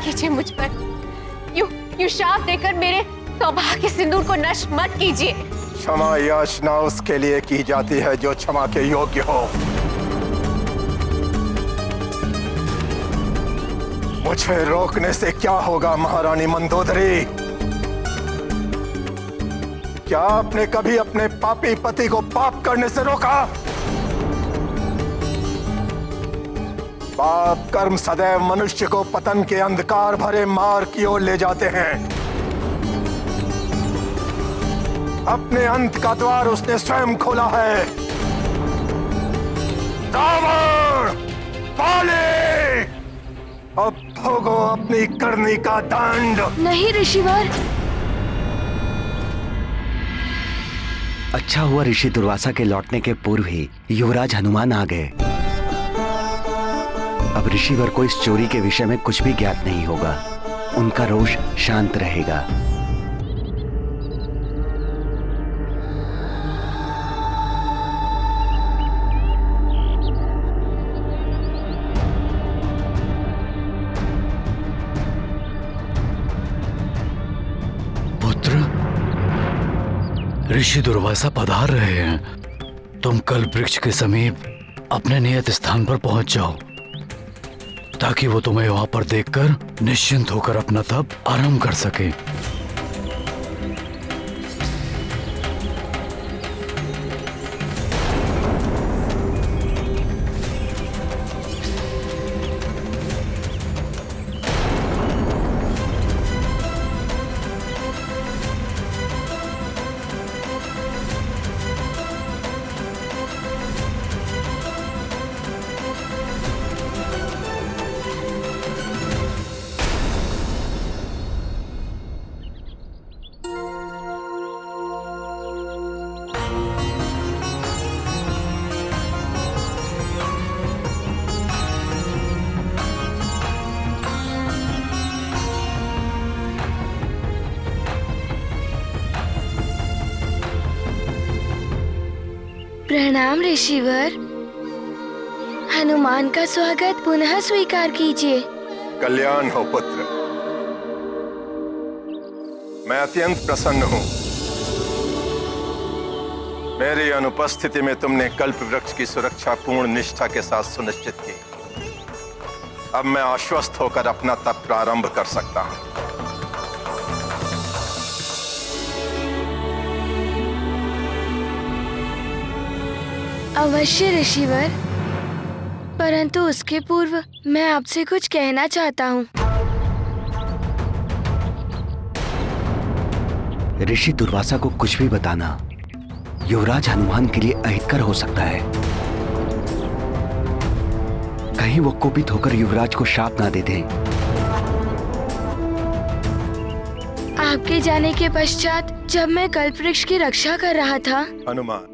कीजिए मुझ पर। यू श्राप देकर मेरे सौभाग्य सिंदूर को नष्ट मत कीजिए। क्षमा याचना उसके लिए की जाती है जो क्षमा के योग्य हो। मुझे रोकने से क्या होगा महारानी मंदोदरी? क्या आपने कभी अपने पापी पति को पाप करने से रोका? पाप कर्म सदैव मनुष्य को पतन के अंधकार भरे मार्ग की ओर ले जाते हैं। अपने अंत का द्वार उसने स्वयं खोला है। रावण, पाले, अब भोगो अपनी करनी का दंड। नहीं ऋषिवर। अच्छा हुआ ऋषि दुर्वासा के लौटने के पूर्व ही युवराज हनुमान आ गए। अब ऋषिवर को इस चोरी के विषय में कुछ भी ज्ञात नहीं होगा। उनका रोष शांत रहेगा। ऋषि दुर्वासा पधार रहे हैं। तुम कल्प वृक्ष के समीप अपने नियत स्थान पर पहुंच जाओ ताकि वो तुम्हें वहां पर देखकर निश्चिंत होकर अपना तप आरंभ कर सके। प्रणाम ऋषिवर। हनुमान का स्वागत पुनः स्वीकार कीजिए। कल्याण हो पुत्र। मैं अत्यंत प्रसन्न हूं। मेरी अनुपस्थिति में तुमने कल्प वृक्ष की सुरक्षा पूर्ण निष्ठा के साथ सुनिश्चित की। अब मैं आश्वस्त होकर अपना तप प्रारंभ कर सकता हूं। अवश्य ऋषिवर, परंतु उसके पूर्व मैं आपसे कुछ कहना चाहता हूँ। ऋषि दुर्वासा को कुछ भी बताना युवराज हनुमान के लिए अहितकर हो सकता है। कहीं वो कुपित होकर युवराज को शाप ना दे दें। आपके जाने के पश्चात जब मैं कल्पवृक्ष की रक्षा कर रहा था। हनुमान,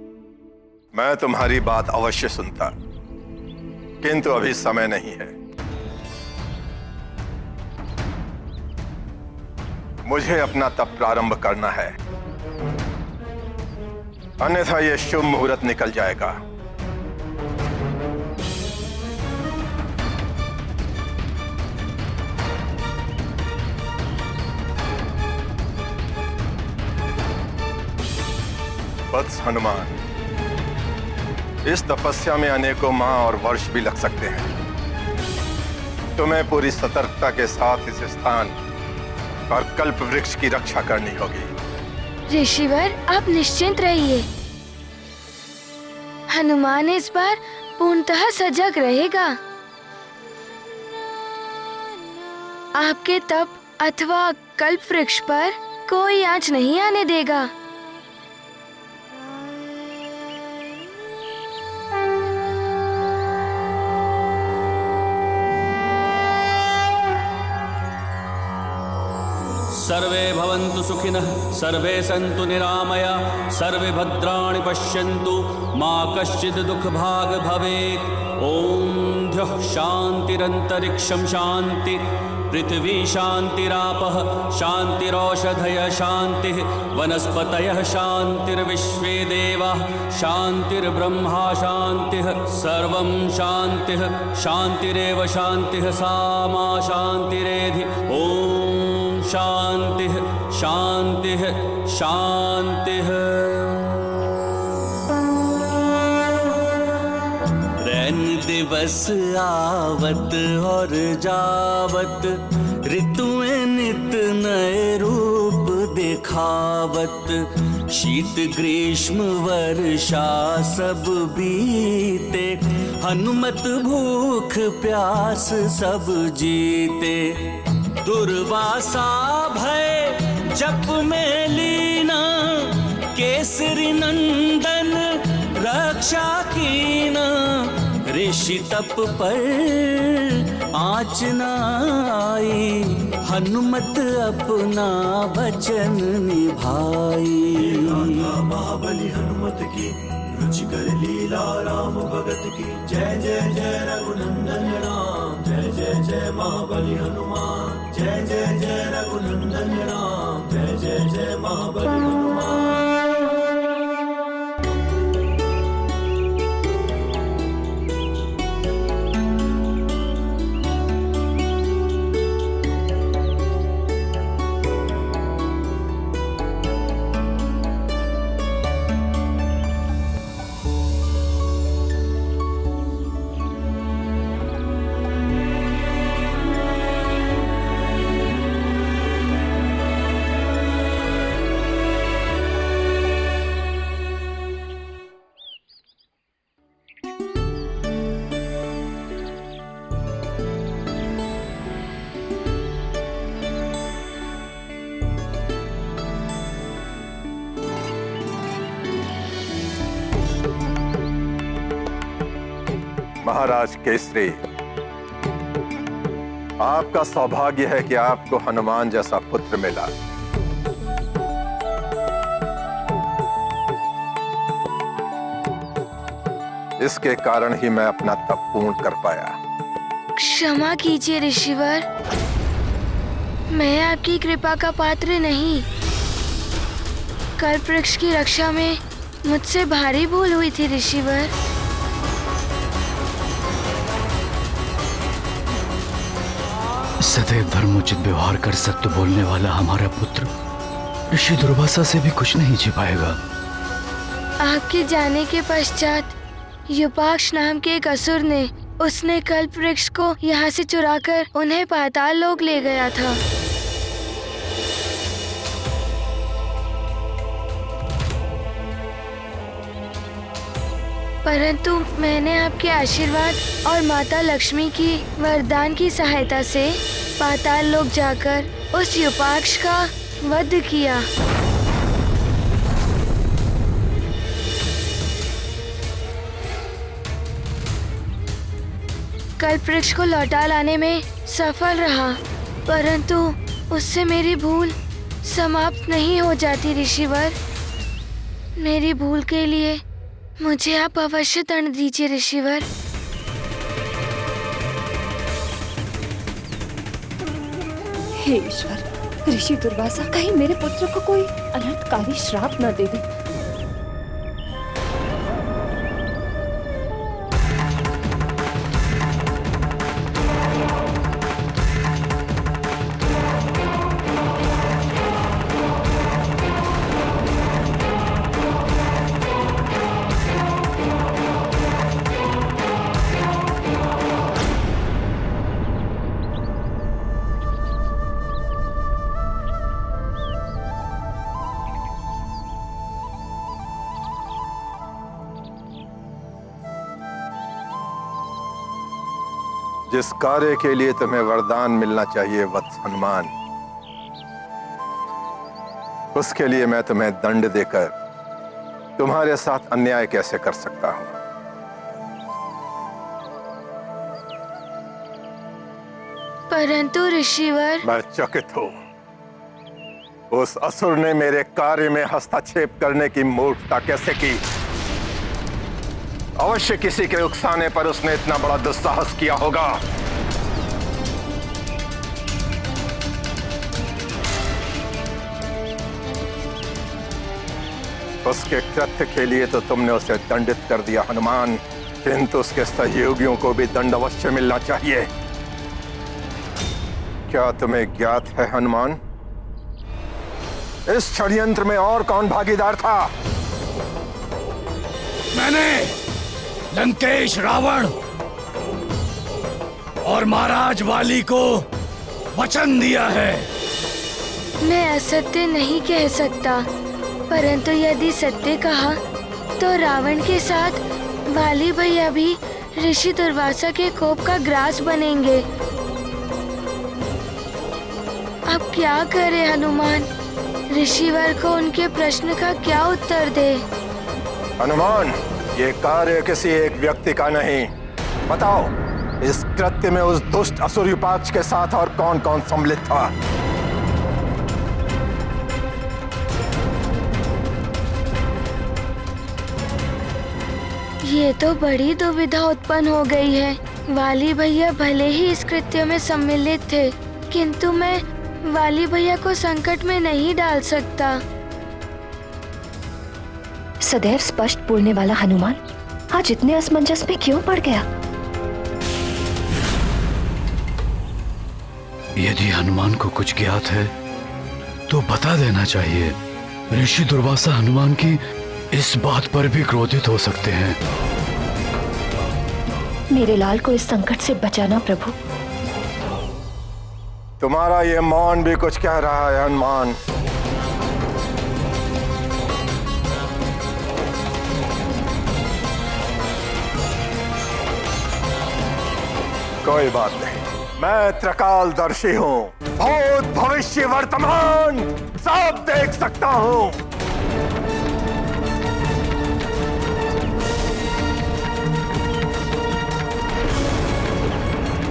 मैं तुम्हारी बात अवश्य सुनता, किंतु अभी समय नहीं है। मुझे अपना तप प्रारंभ करना है, अन्यथा यह शुभ मुहूर्त निकल जाएगा। वत्स हनुमान, इस तपस्या में अनेकों माह और वर्ष भी लग सकते हैं। तुम्हें पूरी सतर्कता के साथ इस स्थान और कल्प वृक्ष की रक्षा करनी होगी। ऋषिवर, आप निश्चिंत रहिए। हनुमान इस बार पूर्णतः सजग रहेगा। आपके तप अथवा कल्प वृक्ष पर कोई आंच नहीं आने देगा। सर्वे भवन्तु सुखिनः, सर्वे सन्तु निरामया, सर्वे भद्राणि पश्यन्तु, मा कश्चित् दुःखभाग् भवेत्। ॐ द्यौः शान्तिरन्तरिक्षं शान्ति, पृथ्वी शान्तिरापः शान्तिरौषधयः शान्तिः वनस्पतयः शान्तिर्विश्वे देवाः शान्तिर्ब्रह्मा शान्तिः सर्वं शान्तिः शान्तिरेव शान्तिः सा मा शान्तिरेधि ॐ शान्तिः शान्तिः शान्तिः। रैन दिवस आवत और जावत ऋतुएं नित नए रूप दिखावत शीत ग्रीष्म वर्षा सब बीते हनुमत भूख प्यास सब जीते दुर्वासा भय जप में लीना केसरी नंदन रक्षा कीना ऋषि तप पर आँच न आई हनुमत अपना वचन निभाई। महाबली हनुमत की रुचिकर लीला राम भगत की जय जय जय रघुनंदन राम जय जय जय महाबली हनुमान जय जय जय रघुनंदन राम जय जय जय महाबली हनुमान। महाराज केसरी, आपका सौभाग्य है कि आपको हनुमान जैसा पुत्र मिला। इसके कारण ही मैं अपना तप पूर्ण कर पाया। क्षमा कीजिए ऋषिवर, मैं आपकी कृपा का पात्र नहीं। कल्प वृक्ष की रक्षा में मुझसे भारी भूल हुई थी ऋषिवर। सदैव धर्मोचित व्यवहार कर सत्य बोलने वाला हमारा पुत्र ऋषि दुर्वासा से भी कुछ नहीं छिपाएगा। आपके जाने के पश्चात युपाक्ष नाम के एक असुर ने उसने कल्प वृक्ष को यहाँ से चुराकर उन्हें पाताल लोक ले गया था। परंतु मैंने आपके आशीर्वाद और माता लक्ष्मी की वरदान की सहायता से पाताल लोक जाकर उस युपाक्ष का वध किया। कल्प वृक्ष को लौटा लाने में सफल रहा, परंतु उससे मेरी भूल समाप्त नहीं हो जाती ऋषिवर। मेरी भूल के लिए मुझे आप अवश्य दंड दीजिए ऋषिवर। हे ईश्वर, ऋषि दुर्वासा कहीं मेरे पुत्र को कोई अनर्थकारी श्राप न दे दे। जिस कार्य के लिए तुम्हें वरदान मिलना चाहिए वत्स हनुमान, उसके लिए मैं तुम्हें दंड देकर तुम्हारे साथ अन्याय कैसे कर सकता हूं? परंतु ऋषिवर, मैं चकित हूं। उस असुर ने मेरे कार्य में हस्तक्षेप करने की मूर्खता कैसे की? अवश्य किसी के उकसाने पर उसने इतना बड़ा दुस्साहस किया होगा। उसके कृत्य के लिए तो तुमने उसे दंडित कर दिया हनुमान, किंतु उसके सहयोगियों को भी दंड अवश्य मिलना चाहिए। क्या तुम्हें ज्ञात है हनुमान, इस षड्यंत्र में और कौन भागीदार था? मैंने लंकेश, रावण और महाराज वाली को वचन दिया है। मैं असत्य नहीं कह सकता, परंतु यदि सत्य कहा तो रावण के साथ वाली भैया भी ऋषि दुर्वासा के कोप का ग्रास बनेंगे। अब क्या करे हनुमान? ऋषिवर को उनके प्रश्न का क्या उत्तर दे? हनुमान, ये कार्य किसी एक व्यक्ति का नहीं। बताओ, इस कृत्य में उस दुष्ट असुर युपाक्ष के साथ और कौन कौन सम्मिलित था? ये तो बड़ी दुविधा उत्पन्न हो गई है। वाली भैया भले ही इस कृत्य में सम्मिलित थे, किंतु मैं वाली भैया को संकट में नहीं डाल सकता। सदैव स्पष्ट बोलने वाला हनुमान आज इतने असमंजस में क्यों पड़ गया? यदि हनुमान को कुछ ज्ञात है तो बता देना चाहिए। ऋषि दुर्वासा हनुमान की इस बात पर भी क्रोधित हो सकते हैं। मेरे लाल को इस संकट से बचाना प्रभु। तुम्हारा ये मौन भी कुछ कह रहा है हनुमान। कोई बात नहीं, मैं त्रिकालदर्शी हूँ, भूत भविष्य वर्तमान सब देख सकता हूँ।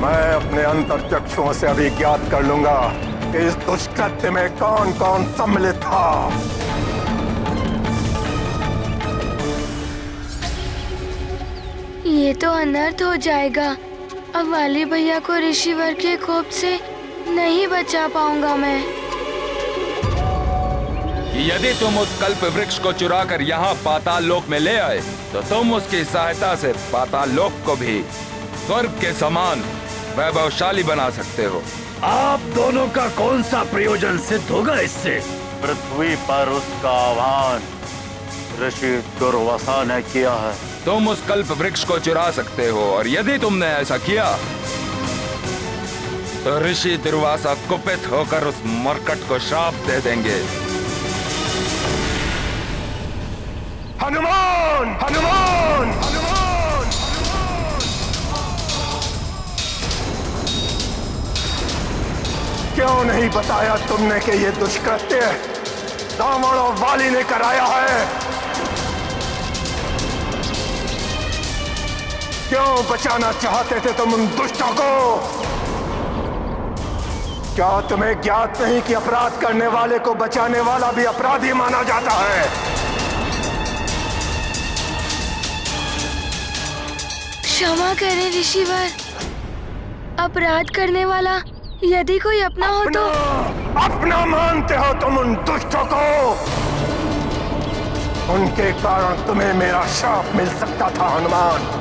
मैं अपने अंतर्चक्षुओं से अभी ज्ञात कर लूंगा कि इस दुष्कृत्य में कौन कौन सम्मिलित था। ये तो अनर्थ हो जाएगा। अब वाली भैया को ऋषिवर के कोप से नहीं बचा पाऊंगा मैं। यदि तुम उस कल्प वृक्ष को चुरा कर यहाँ पाताल लोक में ले आए तो तुम उसकी सहायता से पाताल लोक को भी स्वर्ग के समान वैभवशाली बना सकते हो। आप दोनों का कौन सा प्रयोजन सिद्ध होगा इससे? पृथ्वी पर उसका आह्वान ऋषि दुर्वासा ने किया है। तुम उस कल्प वृक्ष को चुरा सकते हो, और यदि तुमने ऐसा किया तो ऋषि दुर्वासा कुपित होकर उस मरकट को श्राप दे देंगे। हनुमान, हनुमान, हनुमान, क्यों नहीं बताया तुमने कि ये दुष्कृत्य रावण और वाली ने कराया है? क्यों बचाना चाहते थे तुम उन दुष्टों को? क्या तुम्हें ज्ञात नहीं कि अपराध करने वाले को बचाने वाला भी अपराधी माना जाता है? क्षमा करें ऋषिवर, अपराध करने वाला यदि कोई अपना हो तो। अपना मानते हो तुम उन दुष्टों को? उनके कारण तुम्हें मेरा शाप मिल सकता था हनुमान।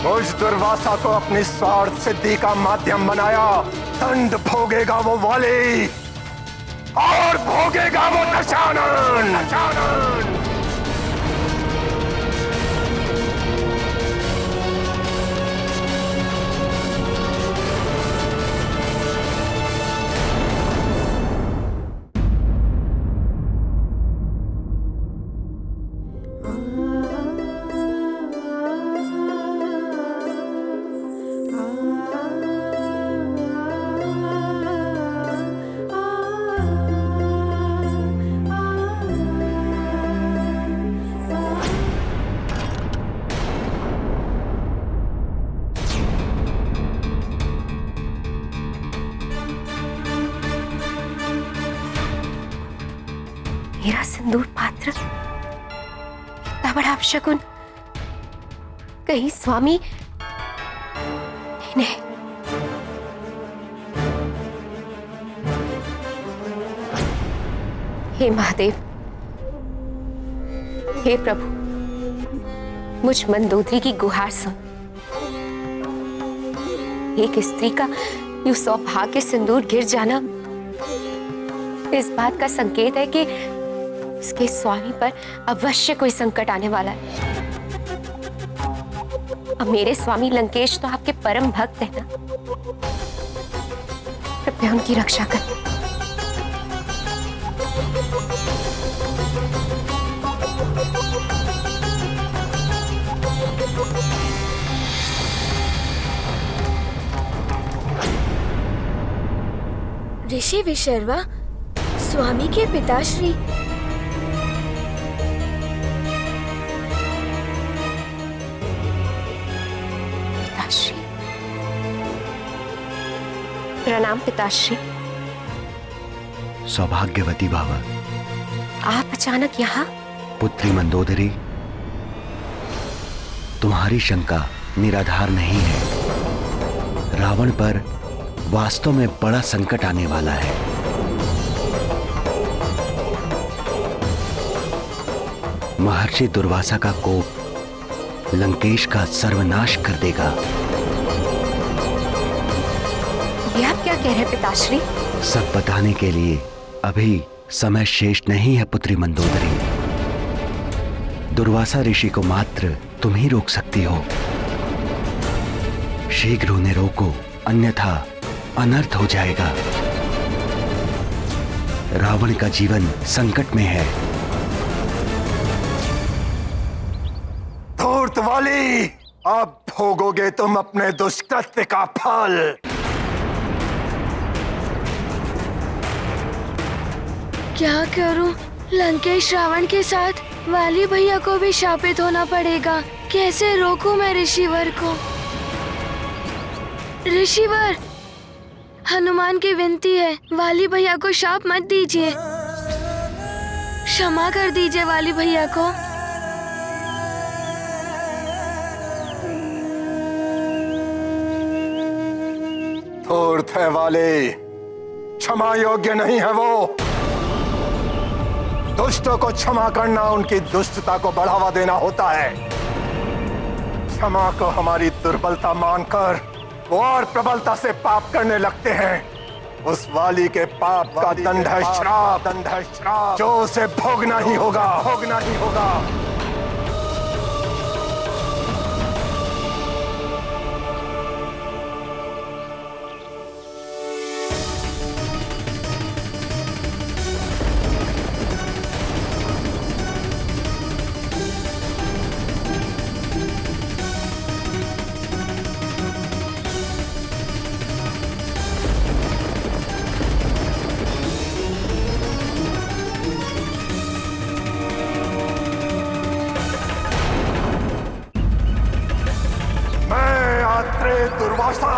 मुझ दुर्वासा को अपनी स्वार्थ सिद्धि का माध्यम बनाया। दंड भोगेगा वो वाली और भोगेगा वो दशानन। मेरा सिंदूर पात्र, इतना बड़ा अपशकुन। कहीं स्वामी हे महादेव, हे प्रभु, मुझ मंदोदरी की गुहार सुन। एक स्त्री का यूं सौभाग्य सिंदूर गिर जाना इस बात का संकेत है कि उसके स्वामी पर अवश्य कोई संकट आने वाला है। अब मेरे स्वामी लंकेश तो आपके परम भक्त है ना, कृपया उनकी रक्षा कर। ऋषि विशर्वा, स्वामी के पिताश्री। पिताश्री, प्रणाम पिताश्री। सौभाग्यवती भव। आप अचानक यहाँ? पुत्री मंदोदरी, तुम्हारी शंका निराधार नहीं है। रावण पर वास्तव में बड़ा संकट आने वाला है। महर्षि दुर्वासा का कोप लंकेश का सर्वनाश कर देगा। ये आप क्या कह रहे हैं पिताश्री? सब बताने के लिए अभी समय शेष नहीं है पुत्री मंदोदरी। दुर्वासा ऋषि को मात्र तुम ही रोक सकती हो। शीघ्र उन्हें रोको, अन्यथा अनर्थ हो जाएगा। रावण का जीवन संकट में है। धूर्त वाली, अब भोगोगे तुम अपने दुष्कृत्य का फल। क्या करूं? लंकेश रावण के साथ वाली भैया को भी शापित होना पड़ेगा। कैसे रोकूं मैं ऋषिवर को? ऋषिवर, हनुमान की विनती है, वाली भैया को शाप मत दीजिए। क्षमा कर दीजिए वाली भैया को। धूर्त है वाले, क्षमा योग्य नहीं है वो। दुष्टों को क्षमा करना उनकी दुष्टता को बढ़ावा देना होता है। क्षमा को हमारी दुर्बलता मानकर वो और प्रबलता से पाप करने लगते हैं। उस वाली के पाप का दंड है श्राप, दंड है श्राप, जो उसे भोगना ही होगा, भोगना ही होगा। दुर्वासा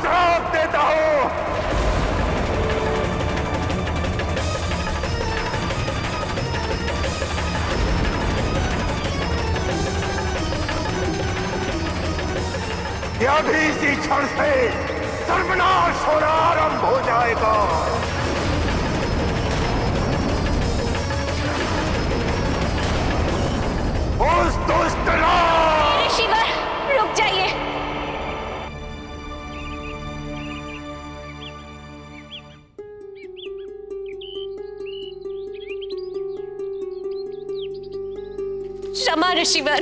श्राप देता हूं। यह भी इसी क्षण से सर्वनाश होना आरंभ हो जाएगा। उस दुष्ट ऋषिवर, रुक जाइए। क्षमा ऋषिवर।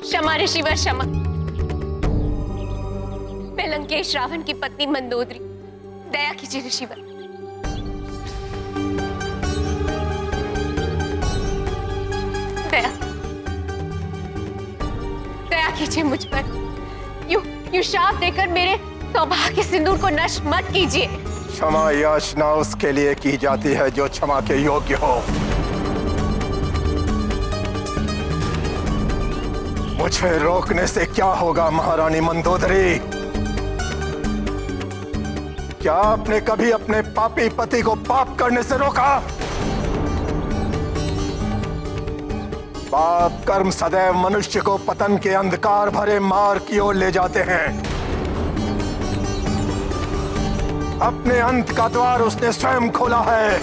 क्षमा ऋषिवर, क्षमा। मैं लंकेश रावण की पत्नी मंदोदरी, दया कीजिए ऋषिवर। दया, दया कीजिए मुझ पर। यू शाप देकर मेरे सौभाग्य सिंदूर को नष्ट मत कीजिए। क्षमा याचना उसके लिए की जाती है जो क्षमा के योग्य हो। मुझे रोकने से क्या होगा महारानी मंदोदरी? क्या आपने कभी अपने पापी पति को पाप करने से रोका? पाप कर्म सदैव मनुष्य को पतन के अंधकार भरे मार्ग की ओर ले जाते हैं। अपने अंत का द्वार उसने स्वयं खोला है।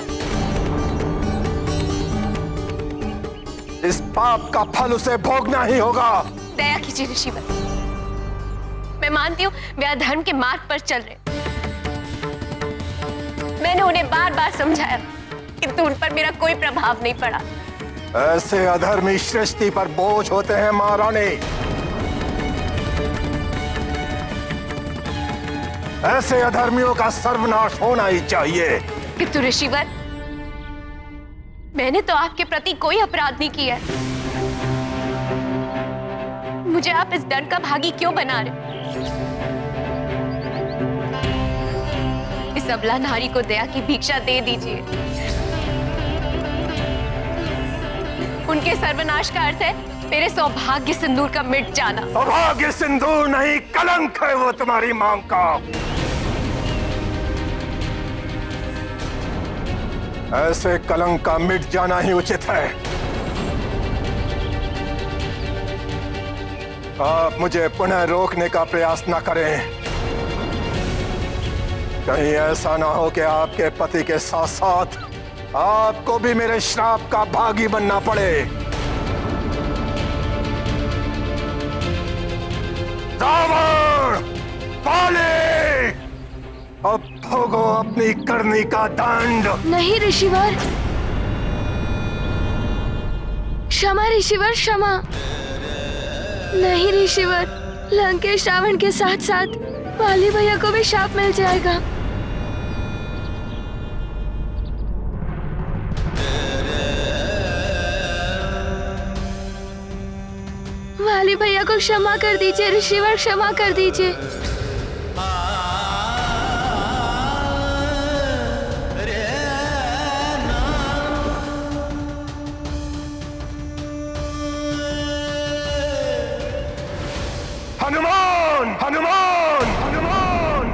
इस पाप का फल उसे भोगना ही होगा। दया कीजिए ऋषिवर, मैं मानती हूँ वे अधर्म के मार्ग पर चल रहे। मैंने उन्हें बार बार समझाया किंतु उन पर मेरा कोई प्रभाव नहीं पड़ा। ऐसे अधर्मी सृष्टि पर बोझ होते हैं महारानी। ऐसे अधर्मियों का सर्वनाश होना ही चाहिए। किंतु ऋषिवर, मैंने तो आपके प्रति कोई अपराध नहीं किया है। मुझे आप इस दंड का भागी क्यों बना रहे? इस अबला नारी को दया की भिक्षा दे दीजिए। उनके सर्वनाश का अर्थ है मेरे सौभाग्य सिंदूर का मिट जाना। सौभाग्य सिंदूर नहीं, कलंक है वो तुम्हारी मांग का। ऐसे कलंक का मिट जाना ही उचित है। आप मुझे पुनः रोकने का प्रयास न करें। कहीं ऐसा ना हो कि आपके पति के साथ साथ आपको भी मेरे श्राप का भागी बनना पड़े। रावण, पाले, अब भोगो अपनी करनी का दंड। नहीं ऋषिवर, क्षमा ऋषिवर, क्षमा। नहीं ऋषिवर, लंकेश रावण के साथ साथ वाली भैया को भी शाप मिल जाएगा। वाली भैया को क्षमा कर दीजिए ऋषिवर, क्षमा कर दीजिए। हनुमान, हनुमान, हनुमान,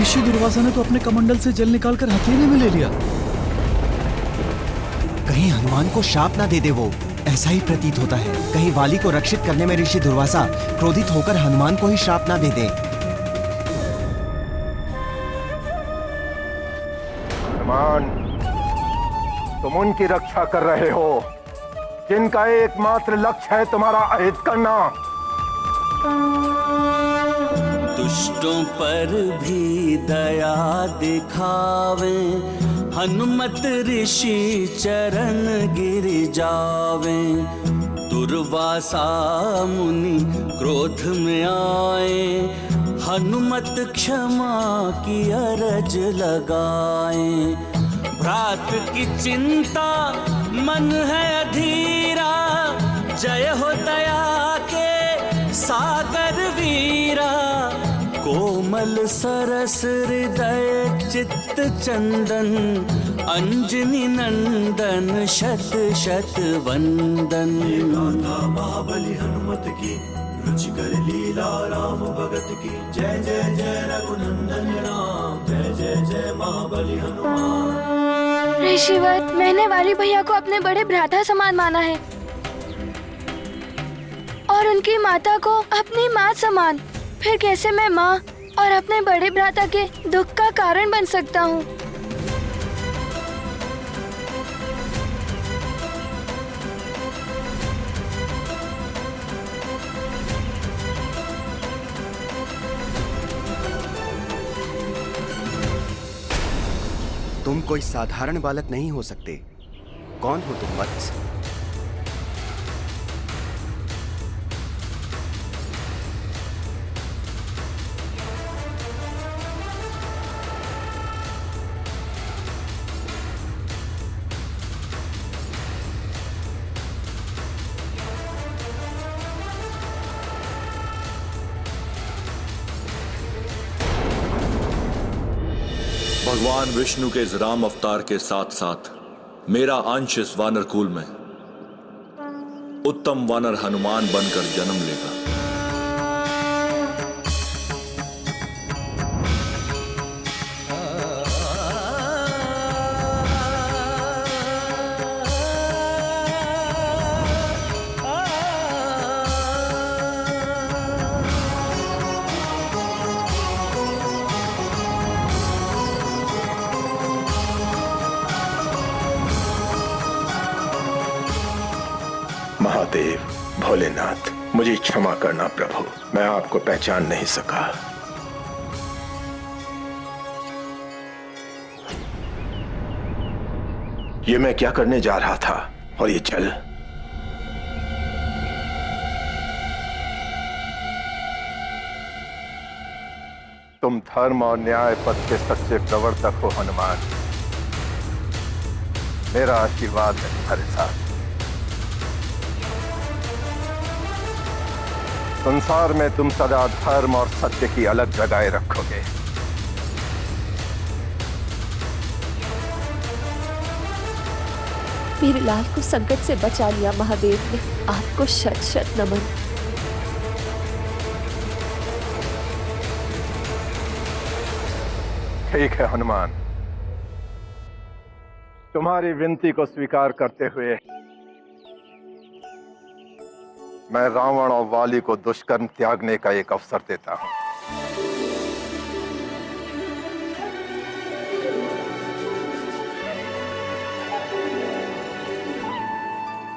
ऋषि दुर्वासा ने तो अपने कमंडल से जल निकालकर हथेली में ले लिया। कहीं हनुमान को शाप ना दे दे वो, ऐसा ही प्रतीत होता है। कहीं वाली को रक्षित करने में ऋषि दुर्वासा क्रोधित होकर हनुमान को ही शाप ना दे दे। हनुमान, तुम उनकी रक्षा कर रहे हो जिनका एकमात्र लक्ष्य है तुम्हारा अहित करना। दुष्टों पर भी दया दिखावे, हनुमत ऋषि चरण गिर जावे। दुर्वासा मुनि क्रोध में आए, हनुमत क्षमा की अरज लगाए। भ्रात की चिंता मन है अधीरा, जय हो दया के सागर वीरा। कोमल सरस हृदय चित्त चंदन, अंजनी नंदन शत शत वंदन। गाथा महाबली हनुमत की, रुचिकर लीला राम भगत की। जय जय जय रघुनंदन राम, जय जय जय महाबली हनुमान। ऋषिवर, मैंने वाली भैया को अपने बड़े भ्राता समान माना है और उनकी माता को अपनी माँ समान। फिर कैसे मैं माँ और अपने बड़े भ्राता के दुख का कारण बन सकता हूँ? तुम कोई साधारण बालक नहीं हो सकते। कौन हो तुम वत्स? भगवान विष्णु के इस राम अवतार के साथ साथ मेरा अंश इस वानर कुल में उत्तम वानर हनुमान बनकर जन्म लेगा। महादेव, भोलेनाथ, मुझे क्षमा करना प्रभु, मैं आपको पहचान नहीं सका। ये मैं क्या करने जा रहा था? और ये जल? तुम धर्म और न्याय पथ के सच्चे प्रवर्तक हो हनुमान। मेरा आशीर्वाद है तुम्हारे साथ। संसार में तुम सदा धर्म और सत्य की अलग जगह रखोगे। मेरे लाल को संकट से बचा लिया महादेव ने, आपको शत शत नमन। ठीक है हनुमान, तुम्हारी विनती को स्वीकार करते हुए मैं रावण और वाली को दुष्कर्म त्यागने का एक अवसर देता हूं।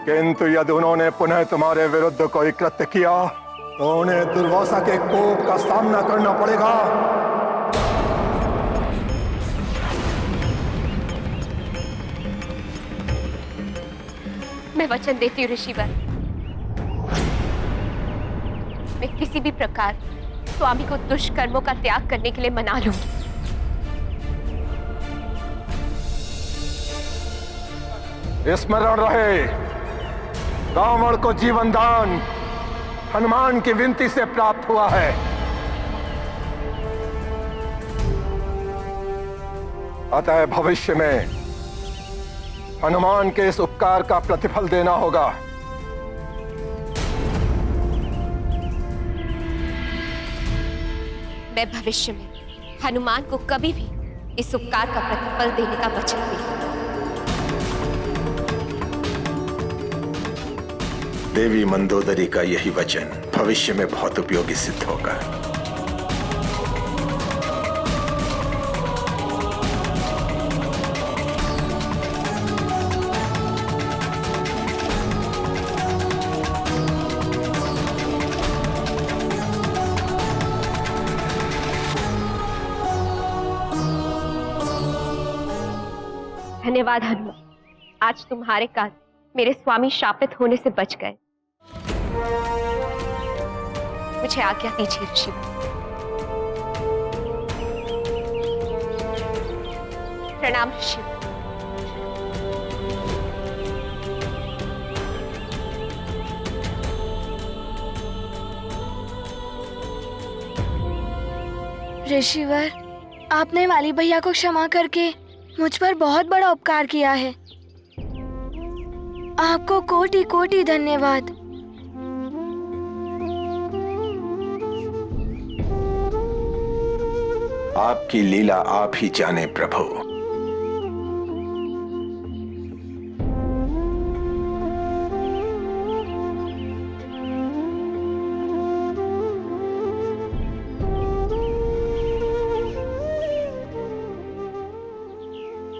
किंतु यदि उन्होंने पुनः तुम्हारे विरुद्ध कोई कृत्य किया तो उन्हें दुर्वासा के कोप का सामना करना पड़ेगा। मैं वचन देती हूँ ऋषिवर, मैं किसी भी प्रकार स्वामी को दुष्कर्मों का त्याग करने के लिए मना लूंगी। स्मरण रहे, रावण को जीवन दान हनुमान की विनती से प्राप्त हुआ है। अतः भविष्य में हनुमान के इस उपकार का प्रतिफल देना होगा। मैं भविष्य में हनुमान को कभी भी इस उपकार का प्रतिफल देने का वचन दूंगी। देवी मंदोदरी का यही वचन भविष्य में बहुत उपयोगी सिद्ध होगा। धन्यवाद हनुमान, आज तुम्हारे कारण मेरे स्वामी शापित होने से बच गए। मुझे आज्ञा दीजिए ऋषि। प्रणाम ऋषि। ऋषिवर, आपने वाली भैया को क्षमा करके मुझ पर बहुत बड़ा उपकार किया है। आपको कोटि कोटि धन्यवाद। आपकी लीला आप ही जाने प्रभु।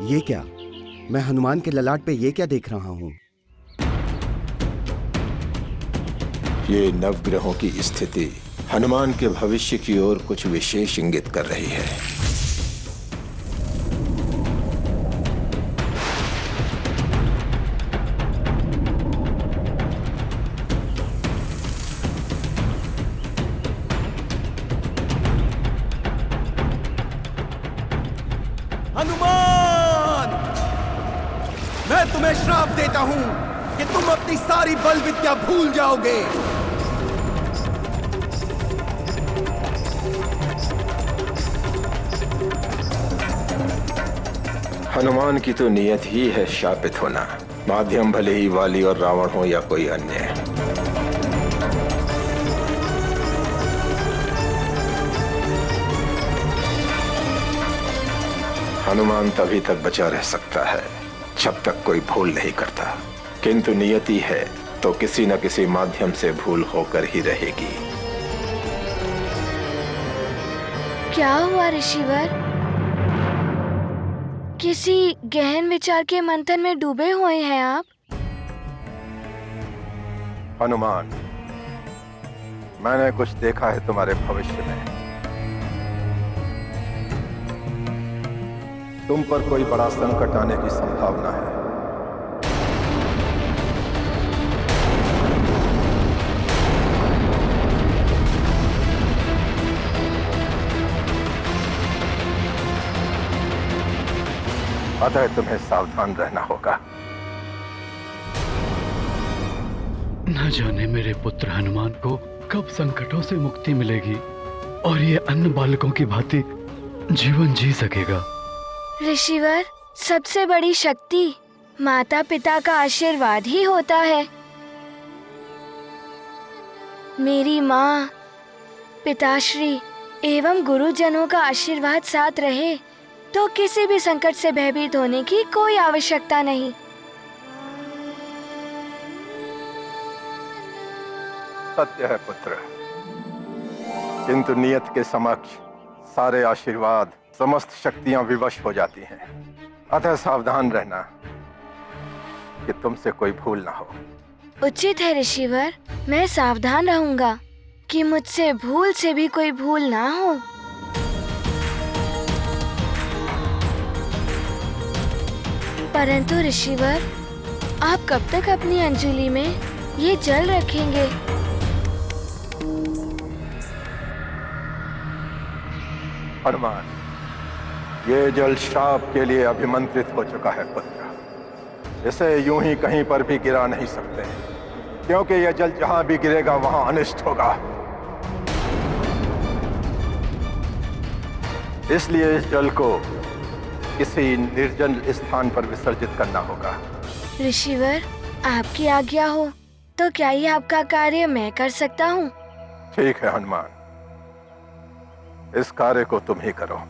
ये क्या? मैं हनुमान के ललाट पे ये क्या देख रहा हूँ? ये नवग्रहों की स्थिति हनुमान के भविष्य की ओर कुछ विशेष इंगित कर रही है। हनुमान, मैं तुम्हें श्राप देता हूँ कि तुम अपनी सारी बल विद्या भूल जाओगे। हनुमान की तो नियत ही है शापित होना, माध्यम भले ही वाली और रावण हो या कोई अन्य। हनुमान तभी तक बचा रह सकता है जब तक कोई भूल नहीं करता, किंतु नियति है तो किसी न किसी माध्यम से भूल होकर ही रहेगी। क्या हुआ ऋषिवर? किसी गहन विचार के मंथन में डूबे हुए हैं आप? हनुमान, मैंने कुछ देखा है तुम्हारे भविष्य में। तुम पर कोई बड़ा संकट आने की संभावना है। अतः तुम्हें सावधान रहना होगा। न जाने मेरे पुत्र हनुमान को कब संकटों से मुक्ति मिलेगी और ये अन्य बालकों की भांति जीवन जी सकेगा। ऋषिवर, सबसे बड़ी शक्ति माता पिता का आशीर्वाद ही होता है। मेरी माँ, पिताश्री एवं गुरुजनों का आशीर्वाद साथ रहे तो किसी भी संकट से भयभीत होने की कोई आवश्यकता नहीं। सत्य है पुत्र, किंतु नियत के समक्ष सारे आशीर्वाद, समस्त शक्तियां विवश हो जाती हैं। अतः सावधान रहना कि तुमसे कोई भूल ना हो। उचित है ऋषिवर, मैं सावधान रहूंगा कि मुझसे भूल से भी कोई भूल ना हो। परंतु ऋषिवर, आप कब तक अपनी अंजलि में ये जल रखेंगे? हनुमान, ये जल श्राप के लिए अभिमंत्रित हो चुका है पुत्र। इसे यूं ही कहीं पर भी गिरा नहीं सकते, क्योंकि यह जल जहां भी गिरेगा वहां अनिष्ट होगा। इसलिए इस जल को किसी निर्जन स्थान पर विसर्जित करना होगा। ऋषिवर, आपकी आज्ञा हो तो क्या ये आपका कार्य मैं कर सकता हूँ? ठीक है हनुमान, इस कार्य को तुम ही करो।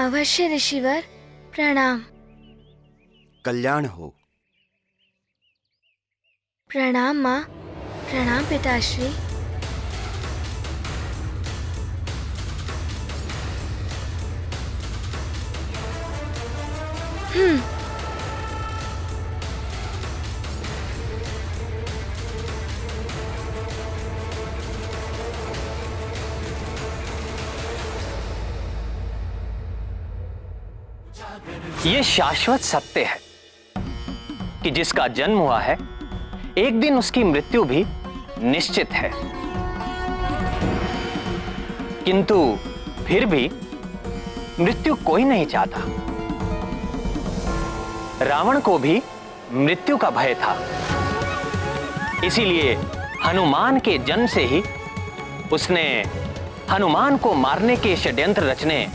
अवश्य ऋषिवर, प्रणाम। कल्याण हो। प्रणाम माँ, प्रणाम पिताश्री। ये शाश्वत सत्य है कि जिसका जन्म हुआ है एक दिन उसकी मृत्यु भी निश्चित है, किंतु फिर भी मृत्यु कोई नहीं चाहता। रावण को भी मृत्यु का भय था, इसीलिए हनुमान के जन्म से ही उसने हनुमान को मारने के षड्यंत्र रचने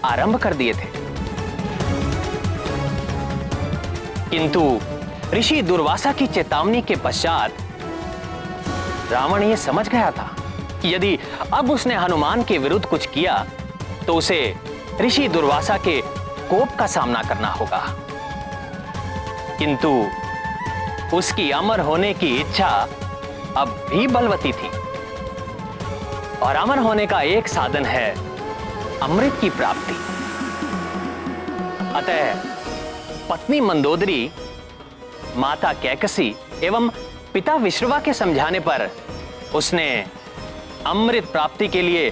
आरंभ कर दिए थे। किंतु ऋषि दुर्वासा की चेतावनी के पश्चात रावण ये समझ गया था कि यदि अब उसने हनुमान के विरुद्ध कुछ किया तो उसे ऋषि दुर्वासा के कोप का सामना करना होगा। किंतु उसकी अमर होने की इच्छा अब भी बलवती थी, और अमर होने का एक साधन है अमृत की प्राप्ति। अतः पत्नी मंदोदरी, माता कैकसी एवं पिता विश्रवा के समझाने पर उसने अमृत प्राप्ति के लिए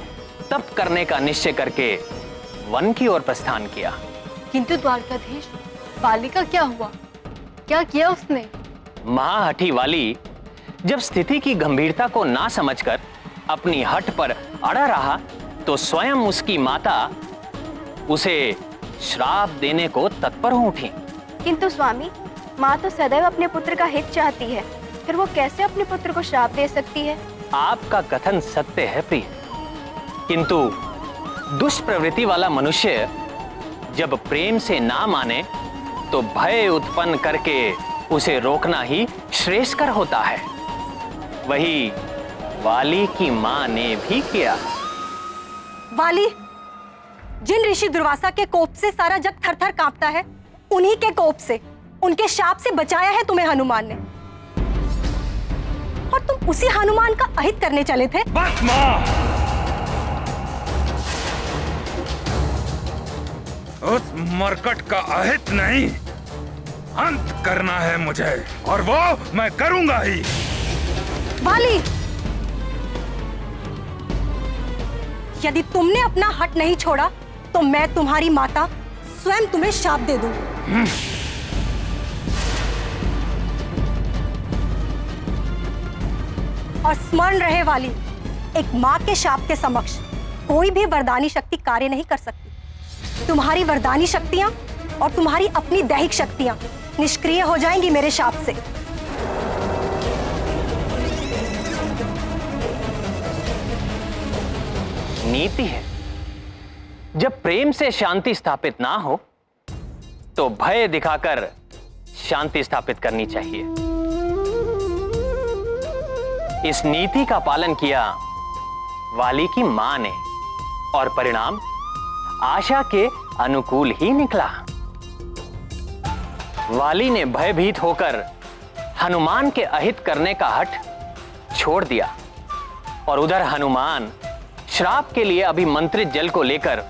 तप करने का निश्चय करके वन की ओर प्रस्थान किया। किंतु द्वारकाधीश, वाली का क्या हुआ? क्या किया उसने? महाहठी वाली जब स्थिति की गंभीरता को ना समझकर अपनी हठ पर अड़ा रहा तो स्वयं उसकी माता उसे श्राप देने को तत्पर हो उठी। किंतु स्वामी, माँ तो सदैव अपने पुत्र का हित चाहती है, फिर वो कैसे अपने पुत्र को श्राप दे सकती है? आपका कथन सत्य है प्रिय, किंतु दुष्प्रवृत्ति वाला मनुष्य जब प्रेम से ना माने तो भय उत्पन्न करके उसे रोकना ही श्रेयस्कर होता है। वही वाली की मां ने भी किया। वाली, जिन ऋषि दुर्वासा के कोप से सारा जग थर-थर कांपता है, उन्हीं के कोप से, उनके शाप से बचाया है तुम्हें हनुमान ने। और तुम उसी हनुमान का अहित करने चले थे। बस मां, उस मरकट का अहित नहीं, अंत करना है मुझे, और वो मैं करूंगा ही। वाली, यदि तुमने अपना हट नहीं छोड़ा तो मैं तुम्हारी माता स्वयं तुम्हें शाप दे दूं। और स्मरण रहे वाली, एक माँ के शाप के समक्ष कोई भी वरदानी शक्ति कार्य नहीं कर सकती। तुम्हारी वरदानी शक्तियां और तुम्हारी अपनी दैहिक शक्तियां निष्क्रिय हो जाएंगी मेरे शाप से। नीति है, जब प्रेम से शांति स्थापित ना हो तो भय दिखाकर शांति स्थापित करनी चाहिए। इस नीति का पालन किया वाली की मां ने, और परिणाम आशा के अनुकूल ही निकला। वाली ने भयभीत होकर हनुमान के अहित करने का हठ छोड़ दिया, और उधर हनुमान श्राप के लिए अभिमंत्रित जल को लेकर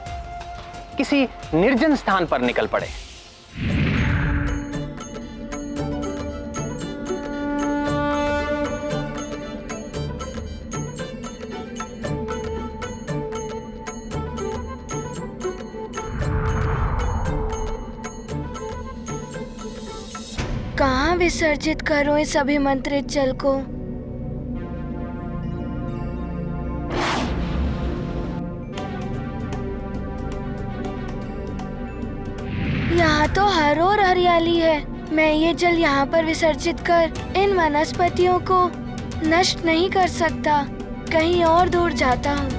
किसी निर्जन स्थान पर निकल पड़े। कहाँ विसर्जित करूं इस अभिमंत्रित जल को? यहाँ तो हर ओर हरियाली है। मैं ये जल यहाँ पर विसर्जित कर इन वनस्पतियों को नष्ट नहीं कर सकता। कहीं और दूर जाता हूँ।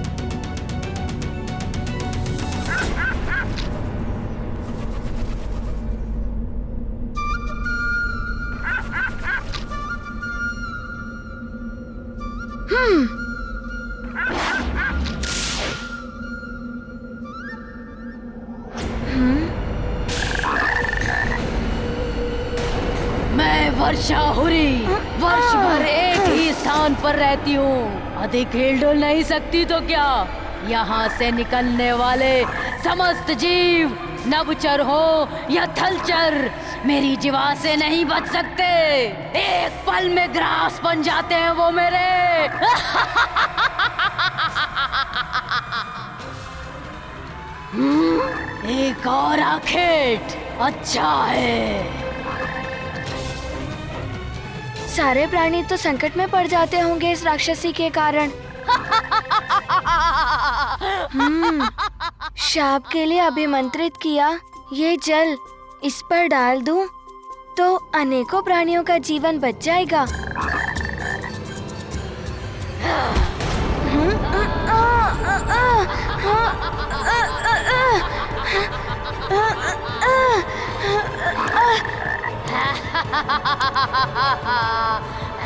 मैं वर्षाहुरी वर्ष भर एक ही स्थान पर रहती हूँ। अधिक हिलडुल नहीं सकती तो क्या? यहाँ से निकलने वाले समस्त जीव नभचर हो या थलचर मेरी जीवा से नहीं बच सकते। एक पल में ग्रास बन जाते हैं वो मेरे। एक और आखेट अच्छा है। सारे प्राणी तो संकट में पड़ जाते होंगे इस राक्षसी के कारण। शाप के लिए अभिमंत्रित किया ये जल इस पर डाल दूं तो अनेकों प्राणियों का जीवन बच जाएगा।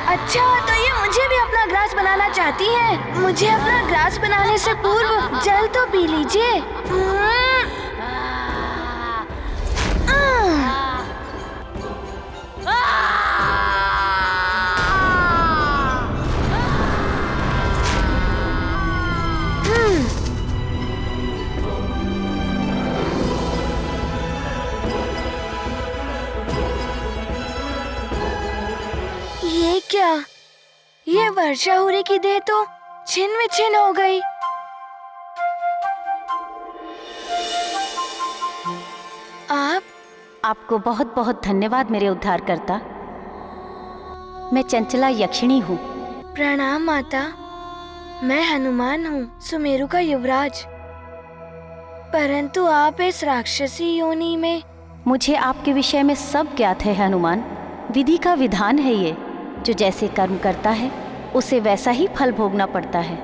अच्छा, तो ये मुझे भी अपना ग्रास बनाना चाहती है। मुझे अपना ग्रास बनाने से पूर्व जल तो पी लीजिए। ये क्या? ये वर्षाहुरी की देह तो छिन्न विछिन्न हो गई। आपको बहुत बहुत धन्यवाद मेरे उद्धारकर्ता। मैं चंचला यक्षिणी हूँ। प्रणाम माता। मैं हनुमान हूँ, सुमेरु का युवराज। परंतु आप इस राक्षसी योनि में। मुझे आपके विषय में सब ज्ञात है हनुमान। विधि का विधान है ये, जो जैसे कर्म करता है उसे वैसा ही फल भोगना पड़ता है।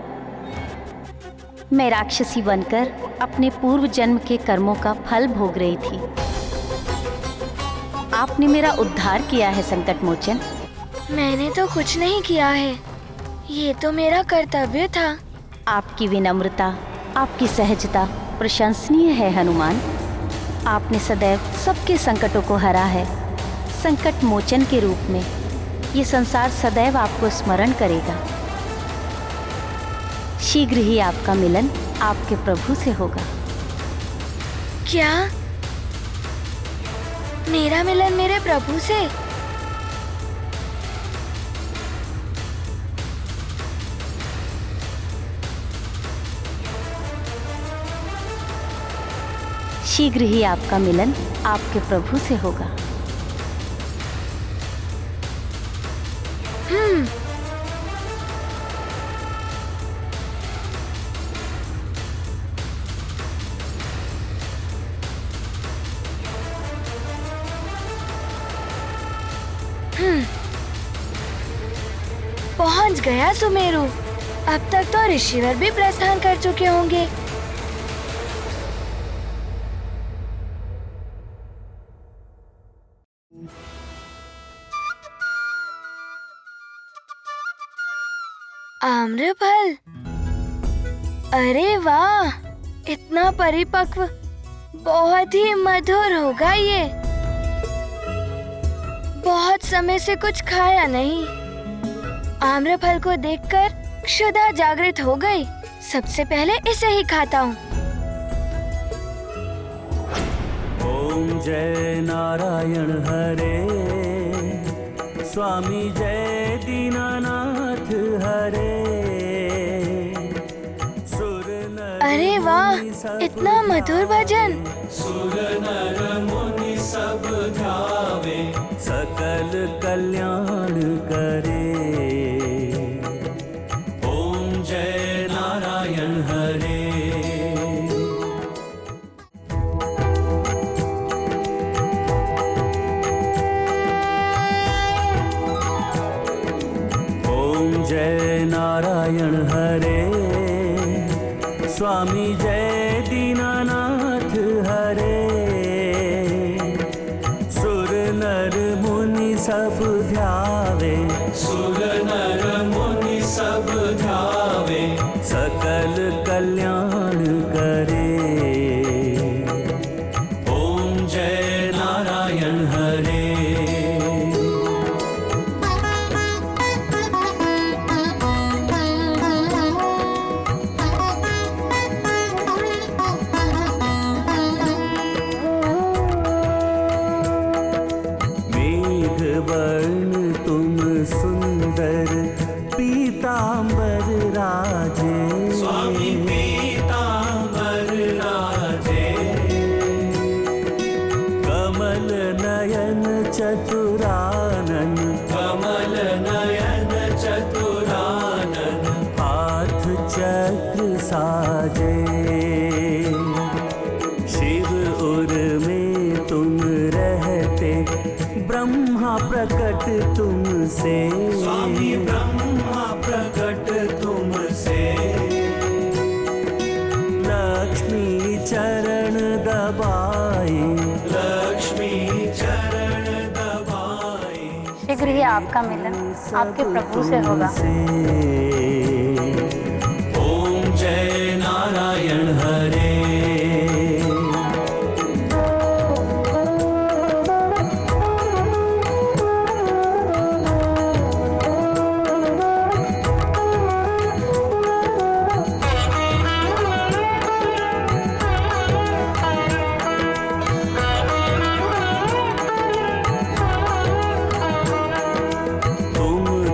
मैं राक्षसी बनकर अपने पूर्व जन्म के कर्मों का फल भोग रही थी। आपने मेरा उद्धार किया है संकट मोचन। मैंने तो कुछ नहीं किया है। ये तो मेरा कर्तव्य था। आपकी विनम्रता, आपकी सहजता प्रशंसनीय है हनुमान। आपने सदैव सबके संकटों को हरा है। संकट मोचन के रूप में ये संसार सदैव आपको स्मरण करेगा। शीघ्र ही आपका मिलन आपके प्रभु से होगा। क्या? मेरा मिलन मेरे प्रभु से? शीघ्र ही आपका मिलन आपके प्रभु से होगा। पहुंच गया सुमेरु। अब तक तो ऋषिवर भी प्रस्थान कर चुके होंगे। आम्रफल, अरे वाह, इतना परिपक्व, बहुत ही मधुर होगा ये। बहुत समय से कुछ खाया नहीं। आम्रफल को देखकर क्षुधा जागृत हो गई। सबसे पहले इसे ही खाता हूँ। ओम जय नारायण हरे, स्वामी जय दीनानाथ हरे। अरे वाह, इतना मधुर भजन। सुर नर मुनि सब ध्यावे, सकल कल्याण करे। ओम जय नारायण हरे। ओम जय नारायण हरे, स्वामी जय दीनानाथ हरे। सुर नर मुनि सब ध्यावे, सुर नर मुनि सब ध्यावे, सकल कल्याण करे। ओम जय नारायण हरे। वर्ण तुम सुंदर पीतांबर राजे, स्वामी पीतांबर राजे। कमल नयन चतुरानन, कमल नयन चतुरानन। हाथ चक्र साजे, शिव उर में तुम रहते, ब्रह्मा प्रकट तुमसे, स्वामी ब्रह्मा प्रकट तुमसे। लक्ष्मी चरण दबाए, लक्ष्मी चरण दबाए। शीघ्र ही आपका मिलन आपके प्रभु से होगा। ओम जय नारायण हरे।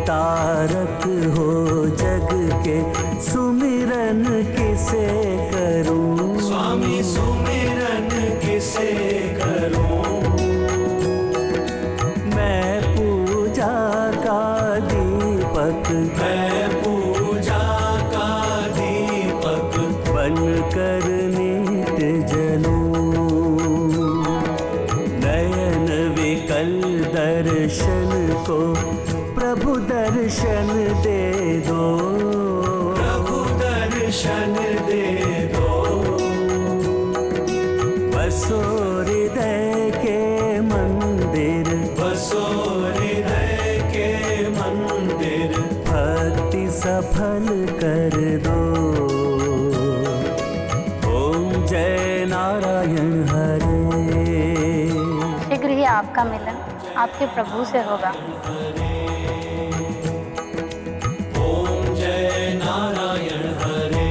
तारक हो जग के, सुमिरन किसे करूं, स्वामी सुमिरन किसे करूं। मैं पूजा का दीपक, मैं पूजा का दीपक, बन कर नित जलूं। नयन विकल दर्शन को प्रभु दर्शन दे दो, प्रभु दर्शन दे दो। बसो हृदय के मंदिर, बसो हृदय के मंदिर। भक्ति नारायण हरे। शीघ्र ही आपका मिलन आपके प्रभु से होगा। ओम जय नारायण हरे।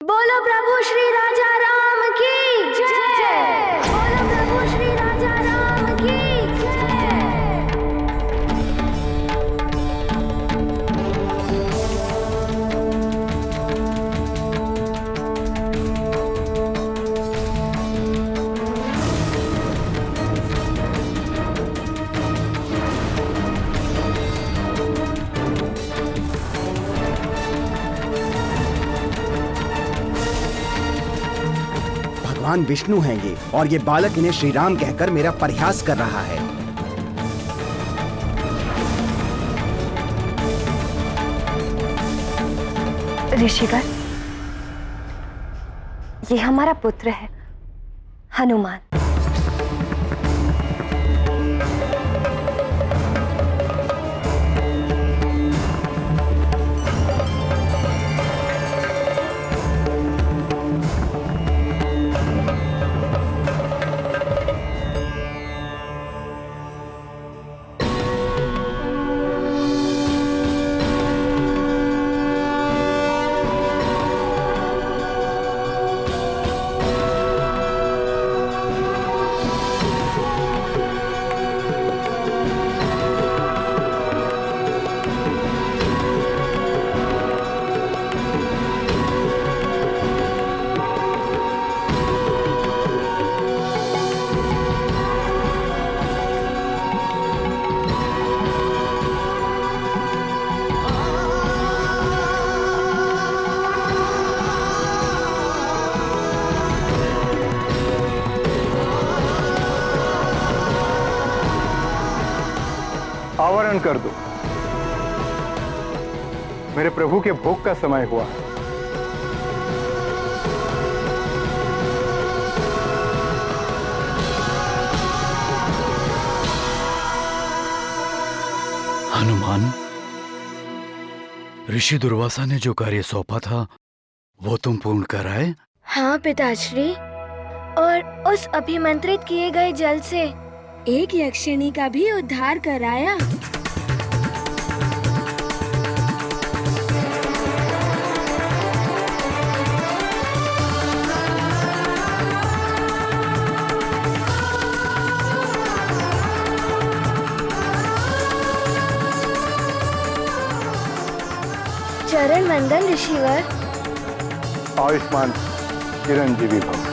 बोलो प्रभु श्री राजा राम की जय। बोलो प्रभु श्री राजा राम की जय। भगवान विष्णु हैं ये, और ये बालक इन्हें श्री राम कहकर मेरा परिहास कर रहा है। ऋषिवर, ये हमारा पुत्र है हनुमान। आवरण कर दो, मेरे प्रभु के भोग का समय हुआ है। हनुमान, ऋषि दुर्वासा ने जो कार्य सौंपा था वो तुम पूर्ण कराए? हाँ पिताश्री, और उस अभिमंत्रित किए गए जल से एक यक्षिणी का भी उद्धार कराया। चरण वंदन ऋषिवर। आयुष्मान चिरंजीवी भव।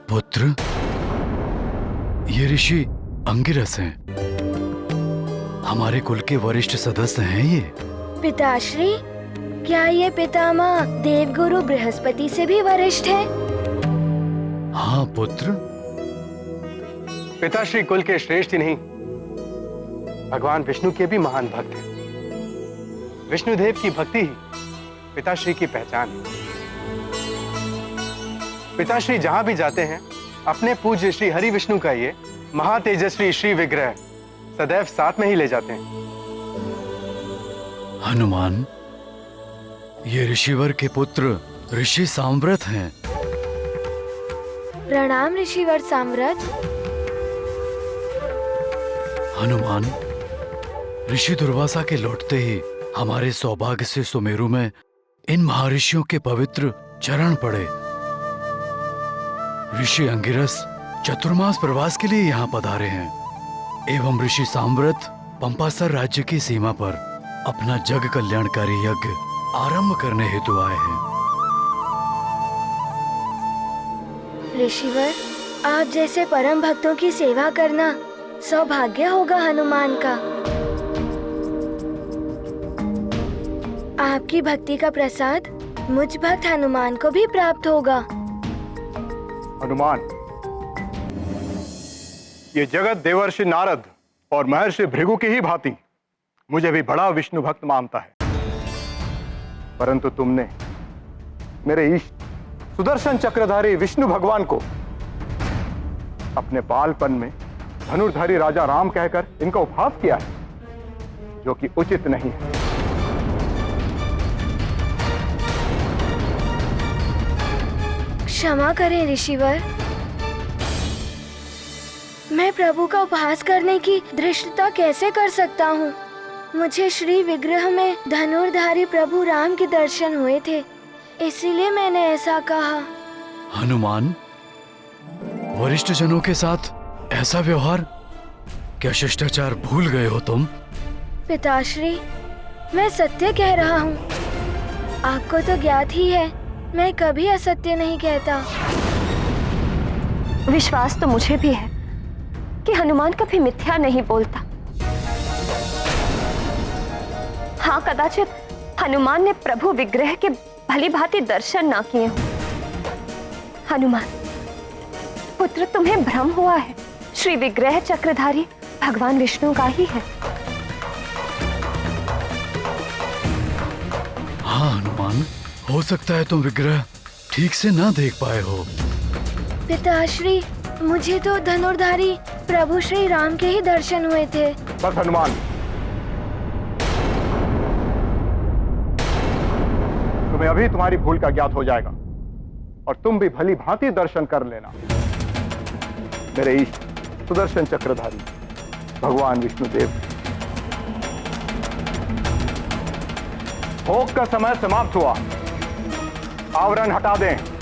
पुत्र, ये ऋषि अंगिरस हैं, हमारे कुल के वरिष्ठ सदस्य हैं ये। पिताश्री, क्या ये पितामह देवगुरु बृहस्पति से भी वरिष्ठ है? हाँ पुत्र। पिताश्री कुल के श्रेष्ठ ही नहीं, भगवान विष्णु के भी महान भक्त हैं। विष्णुदेव की भक्ति ही पिताश्री की पहचान है। पिताश्री जहां भी जाते हैं अपने पूज्य श्री हरि विष्णु का ये महातेजस्वी श्री विग्रह सदैव साथ में ही ले जाते हैं। हनुमान, ये ऋषिवर के पुत्र ऋषि साम्व्रत हैं। प्रणाम ऋषिवर साम्व्रत। हनुमान, ऋषि दुर्वासा के लौटते ही हमारे सौभाग्य से सुमेरु में इन महर्षियों के पवित्र चरण पड़े। ऋषि अंगिरस चतुर्मास प्रवास के लिए यहाँ पधारे हैं एवं ऋषि साम्व्रत पंपासर राज्य की सीमा पर अपना जग कल्याणकारी यज्ञ आरंभ करने हेतु आए हैं। ऋषिवर, आप जैसे परम भक्तों की सेवा करना सौभाग्य होगा हनुमान का। आपकी भक्ति का प्रसाद मुझ भक्त हनुमान को भी प्राप्त होगा। हनुमान, ये जगत देवर्षि नारद और महर्षि भृगु की ही भांति मुझे भी बड़ा विष्णु भक्त मानता है, परंतु तुमने मेरे इष्ट सुदर्शन चक्रधारी विष्णु भगवान को अपने बालपन में धनुर्धारी राजा राम कहकर इनका उपहास किया है, जो कि उचित नहीं है। क्षमा करें ऋषिवर। मैं प्रभु का उपहास करने की धृष्टता कैसे कर सकता हूँ? मुझे श्री विग्रह में धनुर्धारी प्रभु राम के दर्शन हुए थे, इसीलिए मैंने ऐसा कहा। हनुमान, वरिष्ठ जनों के साथ ऐसा व्यवहार, क्या शिष्टाचार भूल गए हो तुम? पिताश्री, मैं सत्य कह रहा हूँ। आपको तो ज्ञात ही है, मैं कभी असत्य नहीं कहता। विश्वास तो मुझे भी है कि हनुमान कभी मिथ्या नहीं बोलता। हाँ, कदाचित हनुमान ने प्रभु विग्रह के भली भांति दर्शन ना किए हो। हनुमान, पुत्र तुम्हें भ्रम हुआ है। श्री विग्रह चक्रधारी भगवान विष्णु का ही है। हाँ हनुमान, हो सकता है तुम विग्रह ठीक से ना देख पाए हो। पिताश्री, मुझे तो धनुर्धारी प्रभु श्री राम के ही दर्शन हुए थे। बस हनुमान, तुम्हें अभी तुम्हारी भूल का ज्ञात हो जाएगा और तुम भी भली भांति दर्शन कर लेना। मेरे इष्ट सुदर्शन चक्रधारी भगवान विष्णुदेव। भोग का समय समाप्त हुआ, आवरण हटा दें।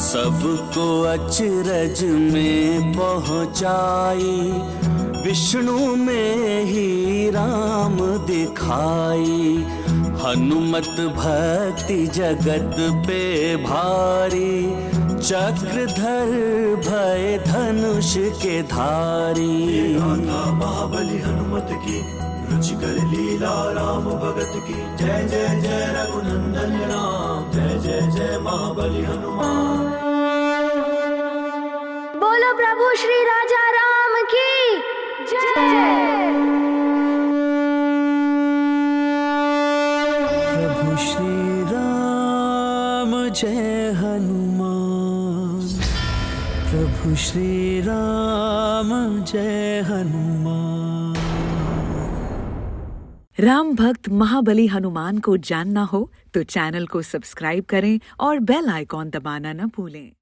सबको अचरज में पहुँचाई, विष्णु में ही राम दिखाई। हनुमत भक्ति जगत पे भारी, चक्रधर भय धनुष के धारी। गाथा महाबली हनुमत की, रुचिकर लीला राम भगत की। जय जय जय रघुनंदन राम, जय जय जय महाबली हनुमान। बोलो प्रभु श्री राजा राम की जय। प्रभु श्री राम जय हनुमान, प्रभु श्री राम जय हनुमान। राम भक्त महाबली हनुमान को जानना हो तो चैनल को सब्सक्राइब करें और बेल आइकॉन दबाना न भूलें।